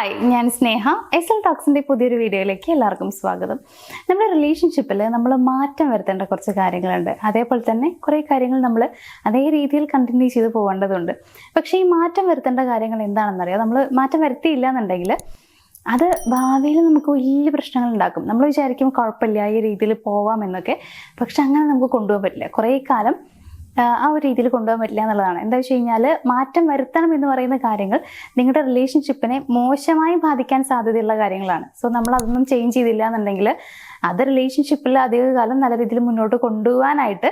Hi, ഞാൻ സ്നേഹ. S L ടോക്സിൻ്റെ പുതിയൊരു വീഡിയോയിലേക്ക് എല്ലാവർക്കും സ്വാഗതം. നമ്മുടെ റിലേഷൻഷിപ്പിൽ നമ്മൾ മാറ്റം വരുത്തേണ്ട കുറച്ച് കാര്യങ്ങളുണ്ട്. അതേപോലെ തന്നെ കുറേ കാര്യങ്ങൾ നമ്മൾ അതേ രീതിയിൽ കണ്ടിന്യൂ ചെയ്ത് പോകേണ്ടതുണ്ട്. പക്ഷേ ഈ മാറ്റം വരുത്തേണ്ട കാര്യങ്ങൾ എന്താണെന്നറിയാം. നമ്മൾ മാറ്റം വരുത്തിയില്ല എന്നുണ്ടെങ്കിൽ അത് ഭാവിയിൽ നമുക്ക് വലിയ പ്രശ്നങ്ങൾ ഉണ്ടാക്കും. നമ്മൾ വിചാരിക്കും കുഴപ്പമില്ല, ഈ രീതിയിൽ പോവാമെന്നൊക്കെ. പക്ഷെ അങ്ങനെ നമുക്ക് കൊണ്ടുപോകാൻ പറ്റില്ല. കുറേ കാലം ആ ഒരു രീതിയിൽ കൊണ്ടുപോകാൻ പറ്റില്ല എന്നുള്ളതാണ്. എന്താ വെച്ച് കഴിഞ്ഞാൽ, മാറ്റം വരുത്തണം എന്ന് പറയുന്ന കാര്യങ്ങൾ നിങ്ങളുടെ റിലേഷൻഷിപ്പിനെ മോശമായി ബാധിക്കാൻ സാധ്യതയുള്ള കാര്യങ്ങളാണ്. സോ നമ്മൾ അതൊന്നും ചേഞ്ച് ചെയ്തില്ല എന്നുണ്ടെങ്കിൽ അത് റിലേഷൻഷിപ്പിൽ അധികകാലം നല്ല രീതിയിൽ മുന്നോട്ട് കൊണ്ടുപോകാനായിട്ട്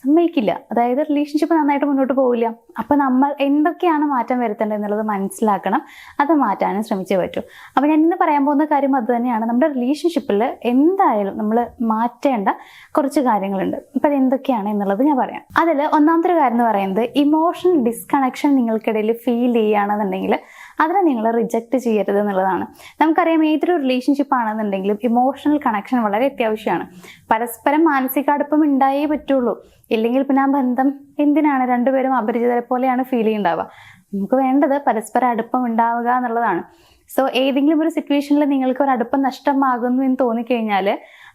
സമ്മതിക്കില്ല. അതായത് റിലേഷൻഷിപ്പ് നന്നായിട്ട് മുന്നോട്ട് പോവില്ല. അപ്പം നമ്മൾ എന്തൊക്കെയാണ് മാറ്റം വരുത്തേണ്ടത് എന്നുള്ളത് മനസ്സിലാക്കണം. അത് മാറ്റാനും ശ്രമിച്ചേ പറ്റൂ. അപ്പം ഞാൻ ഇന്ന് പറയാൻ പോകുന്ന കാര്യം അത് തന്നെയാണ്. നമ്മുടെ റിലേഷൻഷിപ്പിൽ എന്തായാലും നമ്മൾ മാറ്റേണ്ട കുറച്ച് കാര്യങ്ങളുണ്ട്. അപ്പം അത് എന്തൊക്കെയാണ് എന്നുള്ളത് ഞാൻ പറയാം. അതിൽ ഒന്നാമത്തെ ഒരു കാര്യം എന്ന് പറയുന്നത്, ഇമോഷണൽ ഡിസ്കണക്ഷൻ നിങ്ങൾക്കിടയിൽ ഫീൽ ചെയ്യുകയാണെന്നുണ്ടെങ്കിൽ അതിനെ നിങ്ങൾ റിജക്റ്റ് ചെയ്യരുത് എന്നുള്ളതാണ്. നമുക്കറിയാം, ഏതൊരു റിലേഷൻഷിപ്പ് ആണെന്നുണ്ടെങ്കിലും ഇമോഷണൽ കണക്ഷൻ വളരെ അത്യാവശ്യമാണ്. പരസ്പരം മാനസികാടുപ്പം ഉണ്ടായേ പറ്റുള്ളൂ. ഇല്ലെങ്കിൽ പിന്നെ ആ ബന്ധം എന്തിനാണ്? രണ്ടുപേരും അപരിചിതരെ പോലെയാണ് ഫീൽ ചെയ്യുന്നുണ്ടാവുക. നമുക്ക് വേണ്ടത് പരസ്പര അടുപ്പം ഉണ്ടാവുക എന്നുള്ളതാണ്. സോ ഏതെങ്കിലും ഒരു സിറ്റുവേഷനിൽ നിങ്ങൾക്ക് ഒരു അടുപ്പം നഷ്ടമാകുന്നു എന്ന് തോന്നിക്കഴിഞ്ഞാൽ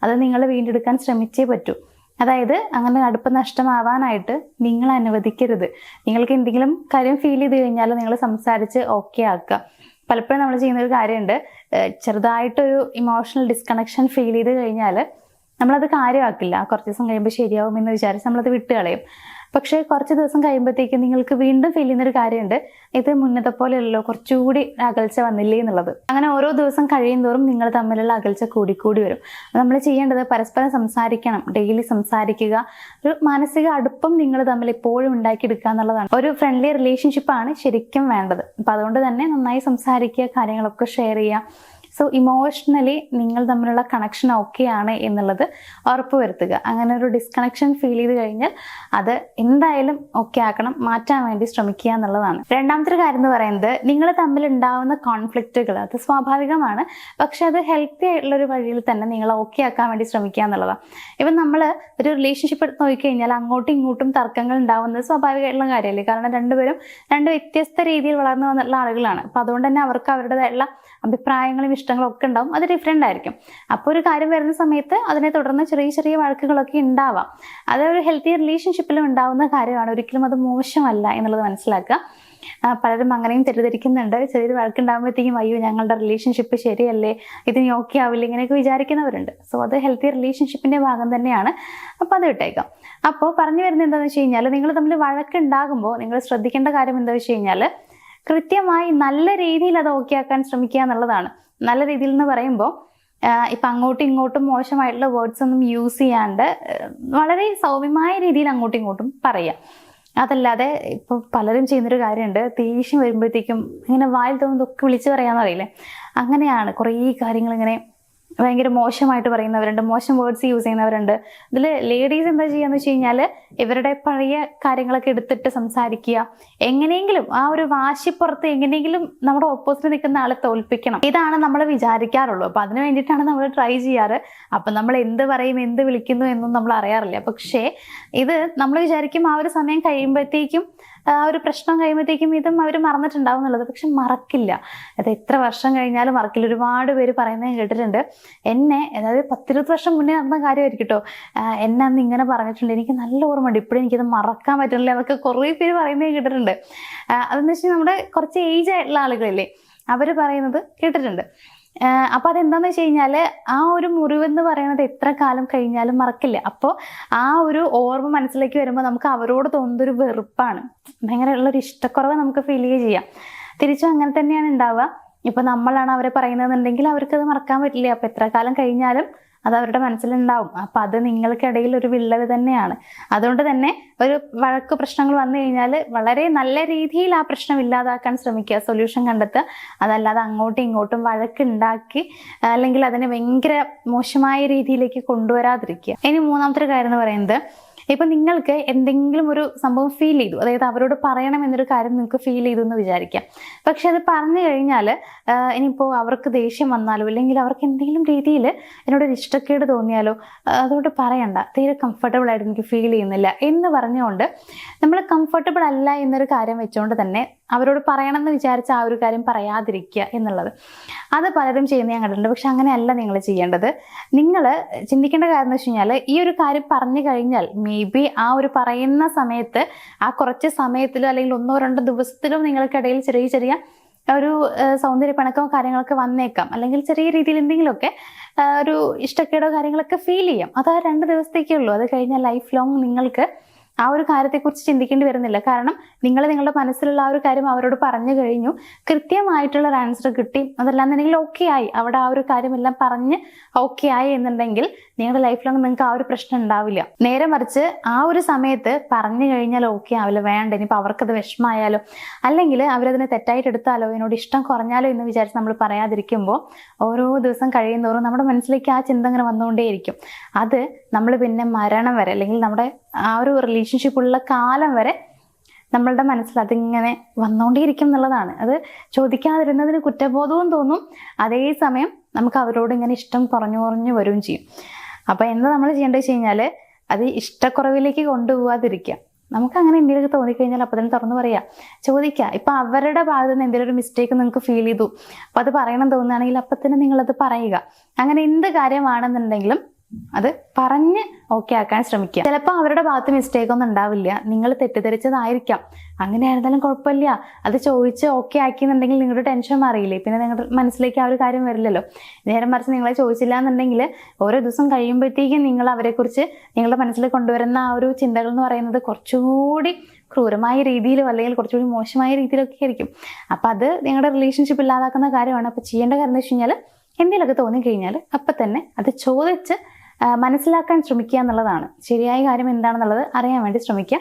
അത് നിങ്ങൾ വീണ്ടെടുക്കാൻ ശ്രമിച്ചേ പറ്റൂ. അതായത് അങ്ങനെ അടുപ്പം നഷ്ടമാവാനായിട്ട് നിങ്ങൾ അനുവദിക്കരുത്. നിങ്ങൾക്ക് എന്തെങ്കിലും കാര്യം ഫീൽ ചെയ്ത് കഴിഞ്ഞാൽ നിങ്ങൾ സംസാരിച്ച് ഓക്കെ ആക്കുക. പലപ്പോഴും നമ്മൾ ചെയ്യുന്നൊരു കാര്യമുണ്ട്, ചെറുതായിട്ടൊരു ഇമോഷണൽ ഡിസ്കണക്ഷൻ ഫീൽ ചെയ്ത് കഴിഞ്ഞാൽ നമ്മളത് കാര്യമാക്കില്ല. കുറച്ച് ദിവസം കഴിയുമ്പോൾ ശരിയാവും എന്ന് വിചാരിച്ച് നമ്മളത് വിട്ടുകളയും. പക്ഷേ കുറച്ച് ദിവസം കഴിയുമ്പോഴത്തേക്ക് നിങ്ങൾക്ക് വീണ്ടും ഫീൽ ചെയ്യുന്നൊരു കാര്യമുണ്ട്, ഇത് മുന്നത്തെ പോലെയല്ലോ, കുറച്ചുകൂടി അകൽച്ച വന്നില്ലേ എന്നുള്ളത്. അങ്ങനെ ഓരോ ദിവസം കഴിയുന്തോറും നിങ്ങൾ തമ്മിലുള്ള അകൽച്ച കൂടിക്കൂടി വരും. നമ്മൾ ചെയ്യേണ്ടത് പരസ്പരം സംസാരിക്കണം, ഡെയിലി സംസാരിക്കുക. ഒരു മാനസിക അടുപ്പം നിങ്ങൾ തമ്മിൽ എപ്പോഴും ഉണ്ടാക്കിയെടുക്കുക എന്നുള്ളതാണ്. ഒരു ഫ്രണ്ട്ലി റിലേഷൻഷിപ്പാണ് ശരിക്കും വേണ്ടത്. അപ്പം അതുകൊണ്ട് തന്നെ നന്നായി സംസാരിക്കുക, കാര്യങ്ങളൊക്കെ ഷെയർ ചെയ്യുക. സോ ഇമോഷണലി നിങ്ങൾ തമ്മിലുള്ള കണക്ഷൻ ഓക്കെയാണ് എന്നുള്ളത് ഉറപ്പുവരുത്തുക. അങ്ങനെ ഒരു ഡിസ്കണക്ഷൻ ഫീൽ ചെയ്ത് കഴിഞ്ഞാൽ അത് എന്തായാലും ഓക്കെ ആക്കണം, മാറ്റാൻ വേണ്ടി ശ്രമിക്കുക എന്നുള്ളതാണ്. രണ്ടാമത്തെ കാര്യം എന്ന് പറയുന്നത്, നിങ്ങൾ തമ്മിൽ ഉണ്ടാവുന്ന കോൺഫ്ലിക്റ്റുകൾ അത് സ്വാഭാവികമാണ്. പക്ഷെ അത് ഹെൽത്തി ആയിട്ടുള്ളൊരു വഴിയിൽ തന്നെ നിങ്ങൾ ഓക്കെ ആക്കാൻ വേണ്ടി ശ്രമിക്കുക എന്നുള്ളതാണ്. ഇപ്പം നമ്മൾ ഒരു റിലേഷൻഷിപ്പ് എടുത്ത് നോക്കിക്കഴിഞ്ഞാൽ അങ്ങോട്ടും ഇങ്ങോട്ടും തർക്കങ്ങൾ ഉണ്ടാവുന്നത് സ്വാഭാവികമായിട്ടുള്ള കാര്യമല്ലേ. കാരണം രണ്ടുപേരും രണ്ട് വ്യത്യസ്ത രീതിയിൽ വളർന്നു വന്നിട്ടുള്ള ആളുകളാണ്. അപ്പം അതുകൊണ്ട് തന്നെ അവർക്ക് അവരുടേതായിട്ടുള്ള അഭിപ്രായങ്ങളും ഇഷ്ടങ്ങളും ഒക്കെ ഉണ്ടാവും. അത് ഡിഫറെൻ്റ് ആയിരിക്കും. അപ്പോൾ ഒരു കാര്യം വരുന്ന സമയത്ത് അതിനെ തുടർന്ന് ചെറിയ ചെറിയ വഴക്കുകളൊക്കെ ഉണ്ടാവാം. അതൊരു ഹെൽത്തി റിലേഷൻഷിപ്പിലും ഉണ്ടാവുന്ന കാര്യമാണ്. ഒരിക്കലും അത് മോശമല്ല എന്നുള്ളത് മനസ്സിലാക്കുക. പലരും അങ്ങനെയും തെറ്റിദ്ധരിക്കുന്നുണ്ട്. ചെറിയൊരു വഴക്കുണ്ടാകുമ്പോഴത്തേക്കും അയ്യോ ഞങ്ങളുടെ റിലേഷൻഷിപ്പ് ശരിയല്ലേ, ഇതിന് ഓക്കെ ആവില്ല, ഇങ്ങനെയൊക്കെ വിചാരിക്കുന്നവരുണ്ട്. സോ അത് ഹെൽത്തി റിലേഷൻഷിപ്പിൻ്റെ ഭാഗം തന്നെയാണ്. അപ്പോൾ അത് വിട്ടേക്കാം. അപ്പോൾ പറഞ്ഞു വരുന്നത് എന്താണെന്ന് വെച്ച് കഴിഞ്ഞാൽ, നിങ്ങൾ തമ്മിൽ വഴക്കുണ്ടാകുമ്പോൾ നിങ്ങൾ ശ്രദ്ധിക്കേണ്ട കാര്യം എന്താണെന്ന് വെച്ച് കഴിഞ്ഞാൽ, കൃത്യമായി നല്ല രീതിയിൽ അത് ഓക്കെ ആക്കാൻ ശ്രമിക്കുക എന്നുള്ളതാണ്. നല്ല രീതിയിൽ എന്ന് പറയുമ്പോൾ ഇപ്പം അങ്ങോട്ടും ഇങ്ങോട്ടും മോശമായിട്ടുള്ള വേർഡ്സ് ഒന്നും യൂസ് ചെയ്യാണ്ട് വളരെ സൗമ്യമായ രീതിയിൽ അങ്ങോട്ടും ഇങ്ങോട്ടും പറയുക. അതല്ലാതെ ഇപ്പോൾ പലരും ചെയ്യുന്നൊരു കാര്യമുണ്ട്, ദേഷ്യം വരുമ്പോഴത്തേക്കും ഇങ്ങനെ വായിൽ തോന്നുന്നതൊക്കെ വിളിച്ച് പറയാമെന്നറിയില്ലേ, അങ്ങനെയാണ് കുറേ കാര്യങ്ങൾ ഇങ്ങനെ ഭയങ്കര മോശമായിട്ട് പറയുന്നവരുണ്ട്, മോശം വേർഡ്സ് യൂസ് ചെയ്യുന്നവരുണ്ട്. ഇതിൽ ലേഡീസ് എന്താ ചെയ്യുകയെന്ന് വെച്ച് കഴിഞ്ഞാൽ, ഇവരുടെ പഴയ കാര്യങ്ങളൊക്കെ എടുത്തിട്ട് സംസാരിക്കുക. എങ്ങനെയെങ്കിലും ആ ഒരു വാശിപ്പുറത്ത് എങ്ങനെയെങ്കിലും നമ്മുടെ ഓപ്പോസിറ്റ് നിൽക്കുന്ന ആളെ തോൽപ്പിക്കണം. ഇതാണ് നമ്മൾ വിചാരിക്കാറുള്ളൂ. അപ്പം അതിന് വേണ്ടിയിട്ടാണ് നമ്മൾ ട്രൈ ചെയ്യാറ്. അപ്പം നമ്മൾ എന്ത് പറയും, എന്ത് വിളിക്കുന്നു എന്നും നമ്മൾ അറിയാറില്ല. പക്ഷേ ഇത് നമ്മൾ വിചാരിക്കും ആ ഒരു സമയം കഴിയുമ്പോഴത്തേക്കും, ആ ഒരു പ്രശ്നം കഴിയുമ്പോഴത്തേക്കും ഇതും അവർ മറന്നിട്ടുണ്ടാവും എന്നുള്ളത്. പക്ഷെ മറക്കില്ല. അത് എത്ര വർഷം കഴിഞ്ഞാലും മറക്കില്ല. ഒരുപാട് പേര് പറയുന്നത് കേട്ടിട്ടുണ്ട്. എന്നെ, അതായത് 10-20 വർഷം മുന്നേ നടന്ന കാര്യമായിരിക്കും കേട്ടോ, എന്നെ അന്ന് ഇങ്ങനെ പറഞ്ഞിട്ടുണ്ട്, എനിക്ക് നല്ല ഓർമ്മയുണ്ട്, ഇപ്പോഴും എനിക്കത് മറക്കാൻ പറ്റുന്നില്ല എന്നൊക്കെ കുറേ പേര് പറയുന്നത് കേട്ടിട്ടുണ്ട്. അതെന്ന് വെച്ചാൽ നമ്മുടെ കുറച്ച് ഏജ് ആയിട്ടുള്ള ആളുകളില്ലേ, അവർ പറയുന്നത് കേട്ടിട്ടുണ്ട്. അപ്പോൾ അതെന്താണെന്ന് വെച്ച് കഴിഞ്ഞാൽ, ആ ഒരു മുറിവെന്ന് പറയുന്നത് എത്ര കാലം കഴിഞ്ഞാലും മറക്കില്ല. അപ്പോൾ ആ ഒരു ഓർമ്മ മനസ്സിലേക്ക് വരുമ്പോൾ നമുക്ക് അവരോട് തോന്നുന്നൊരു വെറുപ്പാണ്, ഭയങ്കരമുള്ളൊരു ഇഷ്ടക്കുറവ് നമുക്ക് ഫീൽ ചെയ്യാം. തിരിച്ചും അങ്ങനെ തന്നെയാണ് ഉണ്ടാവുക. ഇപ്പം നമ്മളാണ് അവരെ പറയുന്നതെന്നുണ്ടെങ്കിൽ അവർക്കത് മറക്കാൻ പറ്റില്ല. അപ്പോൾ എത്ര കാലം കഴിഞ്ഞാലും അത് അവരുടെ മനസ്സിലുണ്ടാവും. അപ്പം അത് നിങ്ങൾക്കിടയിൽ ഒരു വിള്ളൽ തന്നെയാണ്. അതുകൊണ്ട് തന്നെ ഒരു വഴക്ക് പ്രശ്നങ്ങൾ വന്നു കഴിഞ്ഞാൽ വളരെ നല്ല രീതിയിൽ ആ പ്രശ്നം ഇല്ലാതാക്കാൻ ശ്രമിക്കുക, സൊല്യൂഷൻ കണ്ടെത്തുക. അതല്ലാതെ അങ്ങോട്ടും ഇങ്ങോട്ടും വഴക്കുണ്ടാക്കി അല്ലെങ്കിൽ അതിനെ ഭയങ്കര മോശമായ രീതിയിലേക്ക് കൊണ്ടുവരാതിരിക്കുക. ഇനി മൂന്നാമത്തെ കാര്യം എന്ന് പറയുന്നത്, ഇപ്പം നിങ്ങൾക്ക് എന്തെങ്കിലും ഒരു സംഭവം ഫീൽ ചെയ്തു, അതായത് അവരോട് പറയണം എന്നൊരു കാര്യം നിങ്ങൾക്ക് ഫീൽ ചെയ്തു എന്ന് വിചാരിക്കാം. പക്ഷെ അത് പറഞ്ഞു കഴിഞ്ഞാൽ ഇനിയിപ്പോൾ അവർക്ക് ദേഷ്യം വന്നാലോ അല്ലെങ്കിൽ അവർക്ക് എന്തെങ്കിലും രീതിയിൽ എന്നോടൊരു ഇഷ്ടക്കേട് തോന്നിയാലോ അതോട് പറയണ്ട, തീരെ കംഫർട്ടബിൾ ആയിട്ട് എനിക്ക് ഫീൽ ചെയ്യുന്നില്ല എന്ന് പറഞ്ഞുകൊണ്ട് നമ്മൾ കംഫർട്ടബിൾ അല്ല എന്നൊരു കാര്യം വെച്ചുകൊണ്ട് തന്നെ അവരോട് പറയണമെന്ന് വിചാരിച്ച ആ ഒരു കാര്യം പറയാതിരിക്കുക എന്നുള്ളത്. അത് പലരും ചെയ്യുന്ന ഞാൻ കണ്ടിട്ടുണ്ട്. പക്ഷെ അങ്ങനെയല്ല നിങ്ങൾ ചെയ്യേണ്ടത്. നിങ്ങൾ ചിന്തിക്കേണ്ട കാര്യം എന്ന് വെച്ച് കഴിഞ്ഞാൽ ഈ ഒരു കാര്യം പറഞ്ഞു കഴിഞ്ഞാൽ മേ ബി ആ ഒരു പറയുന്ന സമയത്ത് ആ കുറച്ച് സമയത്തിലോ അല്ലെങ്കിൽ 1-2 ദിവസത്തിലോ നിങ്ങൾക്കിടയിൽ ചെറിയ ചെറിയ ഒരു സൗന്ദര്യപ്പിണക്കമോ കാര്യങ്ങളൊക്കെ വന്നേക്കാം, അല്ലെങ്കിൽ ചെറിയ രീതിയിൽ എന്തെങ്കിലുമൊക്കെ ഒരു ഇഷ്ടക്കേടോ കാര്യങ്ങളൊക്കെ ഫീൽ ചെയ്യാം. അത് ആ 2 ദിവസത്തേക്കേ ഉള്ളൂ. അത് കഴിഞ്ഞാൽ ലൈഫ് ലോങ് നിങ്ങൾക്ക് ആ ഒരു കാര്യത്തെക്കുറിച്ച് ചിന്തിക്കേണ്ടി വരുന്നില്ല. കാരണം നിങ്ങൾ നിങ്ങളുടെ മനസ്സിലുള്ള ആ ഒരു കാര്യം അവരോട് പറഞ്ഞു കഴിഞ്ഞു, കൃത്യമായിട്ടുള്ള ഒരു ആൻസർ കിട്ടി, അതല്ലാന്നുണ്ടെങ്കിൽ ഓക്കെ ആയി, അവിടെ ആ ഒരു കാര്യമെല്ലാം പറഞ്ഞ് ഓക്കെ ആയി എന്നുണ്ടെങ്കിൽ നിങ്ങളുടെ ലൈഫ് ലോങ് നിങ്ങൾക്ക് ആ ഒരു പ്രശ്നം ഉണ്ടാവില്ല. നേരെ മറിച്ച് ആ ഒരു സമയത്ത് പറഞ്ഞു കഴിഞ്ഞാൽ ഓക്കെ ആവില്ല, വേണ്ട, ഇനിയിപ്പോൾ അവർക്കത് വിഷമമായാലോ അല്ലെങ്കിൽ അവരതിനെ തെറ്റായിട്ട് എടുത്താലോ എന്നോട് ഇഷ്ടം കുറഞ്ഞാലോ എന്ന് വിചാരിച്ച് നമ്മൾ പറയാതിരിക്കുമ്പോൾ ഓരോ ദിവസം കഴിയുന്നതോറും നമ്മുടെ മനസ്സിലേക്ക് ആ ചിന്ത അങ്ങനെ വന്നുകൊണ്ടേയിരിക്കും. അത് നമ്മൾ പിന്നെ മരണം വരെ അല്ലെങ്കിൽ നമ്മുടെ ആ ഒരു റിലേഷൻഷിപ്പ് ഉള്ള കാലം വരെ നമ്മളുടെ മനസ്സിൽ അതിങ്ങനെ വന്നുകൊണ്ടേയിരിക്കും എന്നുള്ളതാണ്. അത് ചോദിക്കാതിരുന്നതിന് കുറ്റബോധവും തോന്നും, അതേസമയം നമുക്ക് അവരോട് ഇങ്ങനെ ഇഷ്ടം കുറഞ്ഞു വരികയും ചെയ്യും. അപ്പം എന്താ നമ്മൾ ചെയ്യേണ്ടത് വെച്ച് കഴിഞ്ഞാൽ അത് ഇഷ്ടക്കുറവിലേക്ക് കൊണ്ടുപോകാതിരിക്കുക. നമുക്ക് അങ്ങനെ എന്തെങ്കിലും തോന്നിക്കഴിഞ്ഞാൽ അപ്പം തന്നെ തുറന്നു പറയാം, ചോദിക്കുക. ഇപ്പം അവരുടെ ഭാഗത്ത് നിന്ന് എന്തെങ്കിലും ഒരു മിസ്റ്റേക്ക് നിങ്ങൾക്ക് ഫീൽ ചെയ്തു, അപ്പം അത് പറയണം തോന്നുകയാണെങ്കിൽ അപ്പം തന്നെ നിങ്ങളത് പറയുക. അങ്ങനെ എന്ത് കാര്യമാണെന്നുണ്ടെങ്കിലും അത് പറഞ്ഞ് ഓക്കെ ആക്കാൻ ശ്രമിക്കുക. ചിലപ്പോൾ അവരുടെ ഭാഗത്ത് മിസ്റ്റേക്ക് ഒന്നും ഉണ്ടാവില്ല, നിങ്ങൾ തെറ്റിദ്ധരിച്ചതായിരിക്കാം. അങ്ങനെയായിരുന്നാലും കുഴപ്പമില്ല, അത് ചോദിച്ച് ഓക്കെ ആക്കിയെന്നുണ്ടെങ്കിൽ നിങ്ങളുടെ ടെൻഷൻ മാറിയില്ലേ, പിന്നെ നിങ്ങളുടെ മനസ്സിലേക്ക് ആ ഒരു കാര്യം വരില്ലല്ലോ. നേരെ മറിച്ച് നിങ്ങളെ ചോദിച്ചില്ല എന്നുണ്ടെങ്കിൽ ഓരോ ദിവസം കഴിയുമ്പോഴത്തേക്കും നിങ്ങൾ അവരെക്കുറിച്ച് നിങ്ങളുടെ മനസ്സിൽ കൊണ്ടുവരുന്ന ആ ഒരു ചിന്തകൾ എന്ന് പറയുന്നത് കുറച്ചുകൂടി ക്രൂരമായ രീതിയിലോ അല്ലെങ്കിൽ കുറച്ചുകൂടി മോശമായ രീതിയിലൊക്കെ ആയിരിക്കും. അപ്പം അത് നിങ്ങളുടെ റിലേഷൻഷിപ്പ് ഇല്ലാതാക്കുന്ന കാര്യമാണ്. അപ്പം ചെയ്യേണ്ട കാര്യം എന്ന് വെച്ച് കഴിഞ്ഞാൽ എന്തെങ്കിലുമൊക്കെ തോന്നിക്കഴിഞ്ഞാൽ അപ്പം തന്നെ അത് ചോദിച്ച് മനസ്സിലാക്കാൻ ശ്രമിക്കുക എന്നുള്ളതാണ്. ശരിയായ കാര്യം എന്താണെന്നുള്ളത് അറിയാൻ വേണ്ടി ശ്രമിക്കുക.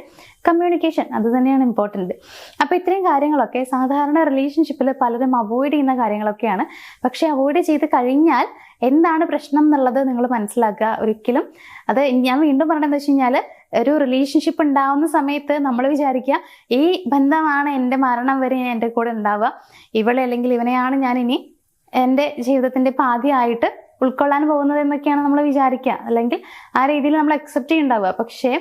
കമ്മ്യൂണിക്കേഷൻ അത് തന്നെയാണ് ഇമ്പോർട്ടൻറ്റ്. അപ്പോൾ ഇത്രയും കാര്യങ്ങളൊക്കെ സാധാരണ റിലേഷൻഷിപ്പിൽ പലരും അവോയ്ഡ് ചെയ്യുന്ന കാര്യങ്ങളൊക്കെയാണ്. പക്ഷേ അവോയ്ഡ് ചെയ്ത് കഴിഞ്ഞാൽ എന്താണ് പ്രശ്നം എന്നുള്ളത് നിങ്ങൾ മനസ്സിലാക്കുക. ഒരിക്കലും അത് ഞാൻ വീണ്ടും പറയണമെന്ന് വെച്ച് കഴിഞ്ഞാൽ ഒരു റിലേഷൻഷിപ്പ് ഉണ്ടാവുന്ന സമയത്ത് നമ്മൾ വിചാരിക്കുക ഈ ബന്ധമാണ് എൻ്റെ മരണം വരെ എൻ്റെ കൂടെ ഉണ്ടാവുക, ഇവളെ അല്ലെങ്കിൽ ഇവനെയാണ് ഞാൻ ഇനി എൻ്റെ ജീവിതത്തിൻ്റെ പാതിയായിട്ട് ഉൾക്കൊള്ളാൻ പോകുന്നത് എന്നൊക്കെയാണ് നമ്മൾ വിചാരിക്കുക, അല്ലെങ്കിൽ ആ രീതിയിൽ നമ്മൾ അക്സെപ്റ്റ് ചെയ്യുന്നുണ്ടാവുക. പക്ഷേ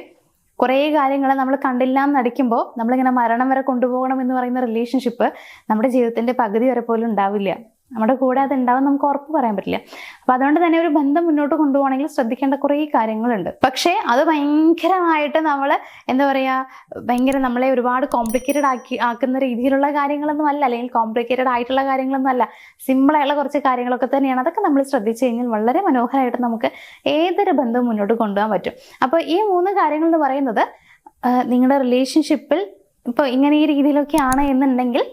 കുറേ കാര്യങ്ങൾ നമ്മൾ കണ്ടില്ല എന്ന് നടിക്കുമ്പോൾ നമ്മളിങ്ങനെ മരണം വരെ കൊണ്ടുപോകണം എന്ന് പറയുന്ന റിലേഷൻഷിപ്പ് നമ്മുടെ ജീവിതത്തിൻ്റെ പകുതി വരെ പോലും ഉണ്ടാവില്ല. നമ്മുടെ കൂടെ അത് ഉണ്ടാവും നമുക്ക് ഉറപ്പ് പറയാൻ പറ്റില്ല. അപ്പം അതുകൊണ്ട് തന്നെ ഒരു ബന്ധം മുന്നോട്ട് കൊണ്ടുപോകണമെങ്കിൽ ശ്രദ്ധിക്കേണ്ട കുറേ കാര്യങ്ങളുണ്ട്. പക്ഷേ അത് ഭയങ്കരമായിട്ട് നമ്മൾ എന്താ പറയുക, ഭയങ്കര നമ്മളെ ഒരുപാട് കോംപ്ലിക്കേറ്റഡ് ആക്കുന്ന രീതിയിലുള്ള കാര്യങ്ങളൊന്നും അല്ല, അല്ലെങ്കിൽ കോംപ്ലിക്കേറ്റഡ് ആയിട്ടുള്ള കാര്യങ്ങളൊന്നും അല്ല. സിമ്പിളായുള്ള കുറച്ച് കാര്യങ്ങളൊക്കെ തന്നെയാണ്. അതൊക്കെ നമ്മൾ ശ്രദ്ധിച്ചു കഴിഞ്ഞാൽ വളരെ മനോഹരമായിട്ട് നമുക്ക് ഏതൊരു ബന്ധവും മുന്നോട്ട് കൊണ്ടുപോകാൻ പറ്റും. അപ്പോൾ ഈ 3 കാര്യങ്ങൾ എന്ന് പറയുന്നത് നിങ്ങളുടെ റിലേഷൻഷിപ്പിൽ ഇപ്പോൾ ഇങ്ങനെ ഈ രീതിയിലൊക്കെയാണ് എന്നുണ്ടെങ്കിൽ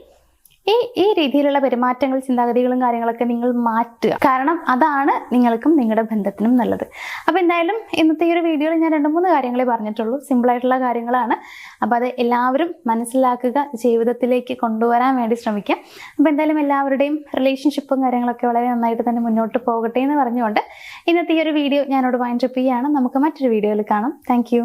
ഈ രീതിയിലുള്ള പെരുമാറ്റങ്ങൾ, ചിന്താഗതികളും കാര്യങ്ങളൊക്കെ നിങ്ങൾ മാറ്റുക. കാരണം അതാണ് നിങ്ങൾക്കും നിങ്ങളുടെ ബന്ധത്തിനും നല്ലത്. അപ്പോൾ എന്തായാലും ഇന്നത്തെ ഈ ഒരു വീഡിയോയിൽ ഞാൻ 2-3 കാര്യങ്ങളെ പറഞ്ഞിട്ടുള്ളൂ. സിമ്പിളായിട്ടുള്ള കാര്യങ്ങളാണ്. അപ്പോൾ അത് എല്ലാവരും മനസ്സിലാക്കുക, ജീവിതത്തിലേക്ക് കൊണ്ടുവരാൻ വേണ്ടി ശ്രമിക്കുക. അപ്പോൾ എന്തായാലും എല്ലാവരുടെയും റിലേഷൻഷിപ്പും കാര്യങ്ങളൊക്കെ വളരെ നന്നായിട്ട് തന്നെ മുന്നോട്ട് പോകട്ടെ എന്ന് പറഞ്ഞുകൊണ്ട് ഇന്നത്തെ ഈ ഒരു വീഡിയോ ഞാനോട് വൈൻഡപ്പ് ചെയ്യുകയാണ്. നമുക്ക് മറ്റൊരു വീഡിയോയിൽ കാണാം. Thank you.